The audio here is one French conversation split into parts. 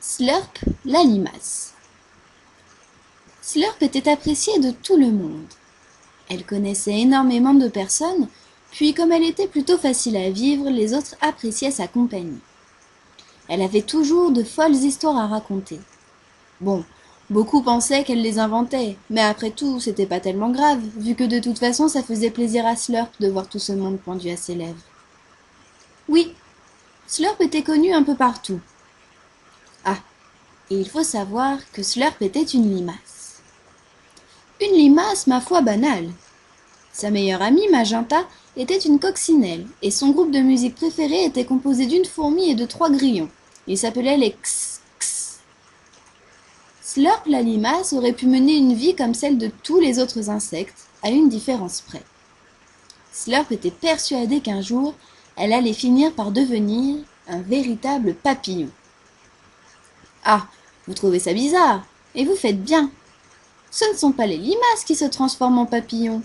Slurp, la limace. Slurp était appréciée de tout le monde. Elle connaissait énormément de personnes, puis comme elle était plutôt facile à vivre, les autres appréciaient sa compagnie. Elle avait toujours de folles histoires à raconter. Bon, beaucoup pensaient qu'elle les inventait, mais après tout, c'était pas tellement grave, vu que de toute façon, ça faisait plaisir à Slurp de voir tout ce monde pendu à ses lèvres. Oui, Slurp était connu un peu partout. Ah, et il faut savoir que Slurp était une limace. Une limace, ma foi, banale. Sa meilleure amie, Magenta, était une coccinelle, et son groupe de musique préféré était composé d'une fourmi et de 3 grillons. Ils s'appelaient les X-X. Slurp, la limace, aurait pu mener une vie comme celle de tous les autres insectes, à une différence près. Slurp était persuadée qu'un jour, elle allait finir par devenir un véritable papillon. Ah, vous trouvez ça bizarre, et vous faites bien. Ce ne sont pas les limaces qui se transforment en papillons,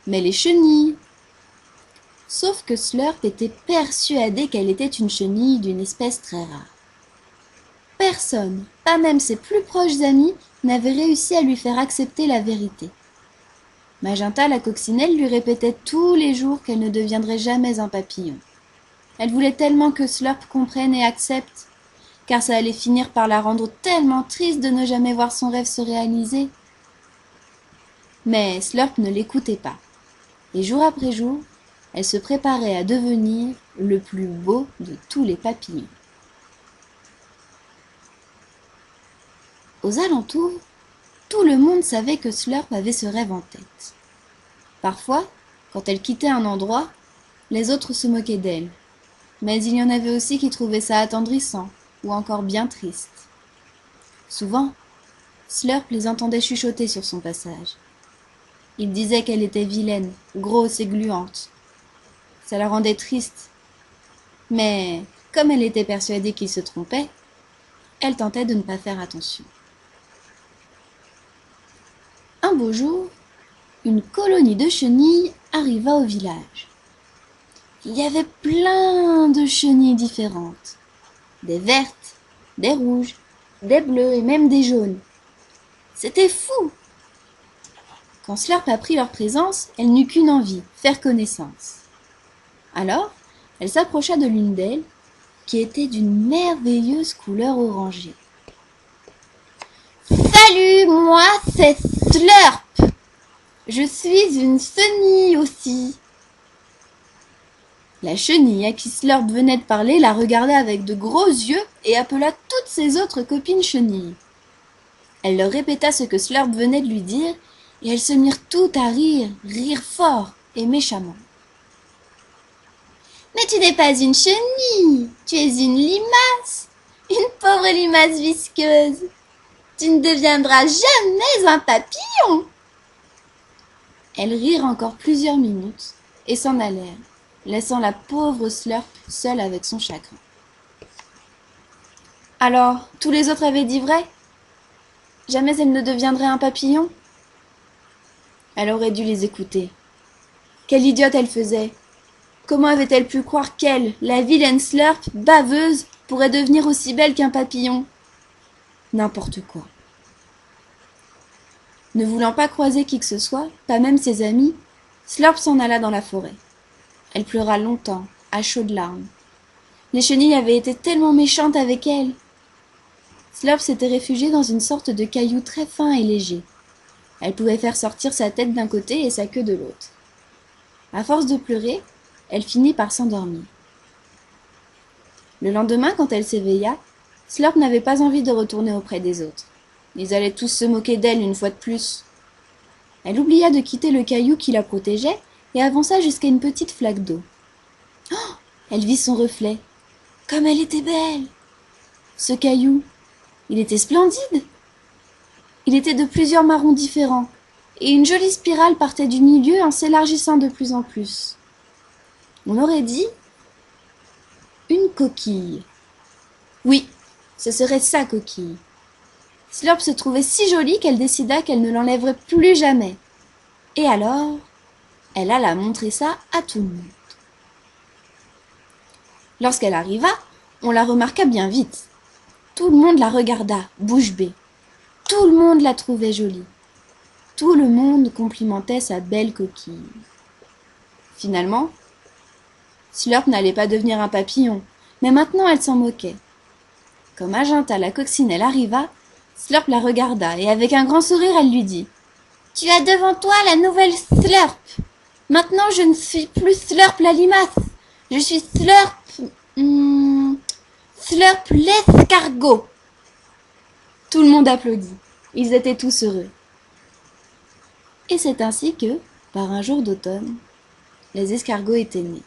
mais les chenilles. Sauf que Slurp était persuadée qu'elle était une chenille d'une espèce très rare. Personne, pas même ses plus proches amis, n'avait réussi à lui faire accepter la vérité. Magenta, la coccinelle, lui répétait tous les jours qu'elle ne deviendrait jamais un papillon. Elle voulait tellement que Slurp comprenne et accepte, car ça allait finir par la rendre tellement triste de ne jamais voir son rêve se réaliser. Mais Slurp ne l'écoutait pas, et jour après jour, elle se préparait à devenir le plus beau de tous les papillons. Aux alentours, tout le monde savait que Slurp avait ce rêve en tête. Parfois, quand elle quittait un endroit, les autres se moquaient d'elle, mais il y en avait aussi qui trouvaient ça attendrissant ou encore bien triste. Souvent, Slurp les entendait chuchoter sur son passage. Ils disaient qu'elle était vilaine, grosse et gluante. Ça la rendait triste. Mais, comme elle était persuadée qu'ils se trompaient, elle tentait de ne pas faire attention. Un beau jour, une colonie de chenilles arriva au village. Il y avait plein de chenilles différentes. Des vertes, des rouges, des bleues et même des jaunes. C'était fou! Quand Slurp apprit leur présence, elle n'eut qu'une envie, faire connaissance. Alors, elle s'approcha de l'une d'elles, qui était d'une merveilleuse couleur orangée. « Salut, moi c'est Slurp! Je suis une chenille aussi !» La chenille à qui Slurp venait de parler la regarda avec de gros yeux et appela toutes ses autres copines chenilles. Elle leur répéta ce que Slurp venait de lui dire, et elles se mirent toutes à rire fort et méchamment. « Mais tu n'es pas une chenille, tu es une limace, une pauvre limace visqueuse. Tu ne deviendras jamais un papillon. » Elles rirent encore plusieurs minutes et s'en allèrent, laissant la pauvre Slurp seule avec son chagrin. Alors, tous les autres avaient dit vrai? Jamais elle ne deviendrait un papillon? Elle aurait dû les écouter. Quelle idiote elle faisait! Comment avait-elle pu croire qu'elle, la vilaine Slurp, baveuse, pourrait devenir aussi belle qu'un papillon? N'importe quoi. Ne voulant pas croiser qui que ce soit, pas même ses amis, Slurp s'en alla dans la forêt. Elle pleura longtemps, à chaudes larmes. Les chenilles avaient été tellement méchantes avec elle. Slurp s'était réfugiée dans une sorte de caillou très fin et léger. Elle pouvait faire sortir sa tête d'un côté et sa queue de l'autre. À force de pleurer, elle finit par s'endormir. Le lendemain, quand elle s'éveilla, Slurp n'avait pas envie de retourner auprès des autres. Ils allaient tous se moquer d'elle une fois de plus. Elle oublia de quitter le caillou qui la protégeait et avança jusqu'à une petite flaque d'eau. Oh! Elle vit son reflet. Comme elle était belle! Ce caillou, il était splendide! Il était de plusieurs marrons différents, et une jolie spirale partait du milieu en s'élargissant de plus en plus. On aurait dit une coquille. Oui, ce serait sa coquille. Slurp se trouvait si jolie qu'elle décida qu'elle ne l'enlèverait plus jamais. Et alors, elle alla montrer ça à tout le monde. Lorsqu'elle arriva, on la remarqua bien vite. Tout le monde la regarda, bouche bée. Tout le monde la trouvait jolie. Tout le monde complimentait sa belle coquille. Finalement, Slurp n'allait pas devenir un papillon, mais maintenant elle s'en moquait. Quand Magenta la coccinelle arriva, Slurp la regarda et avec un grand sourire elle lui dit « Tu as devant toi la nouvelle Slurp. Maintenant je ne suis plus Slurp la limace, je suis Slurp... Slurp l'escargot. » Tout le monde applaudit. Ils étaient tous heureux. Et c'est ainsi que, par un jour d'automne, les escargots étaient nés.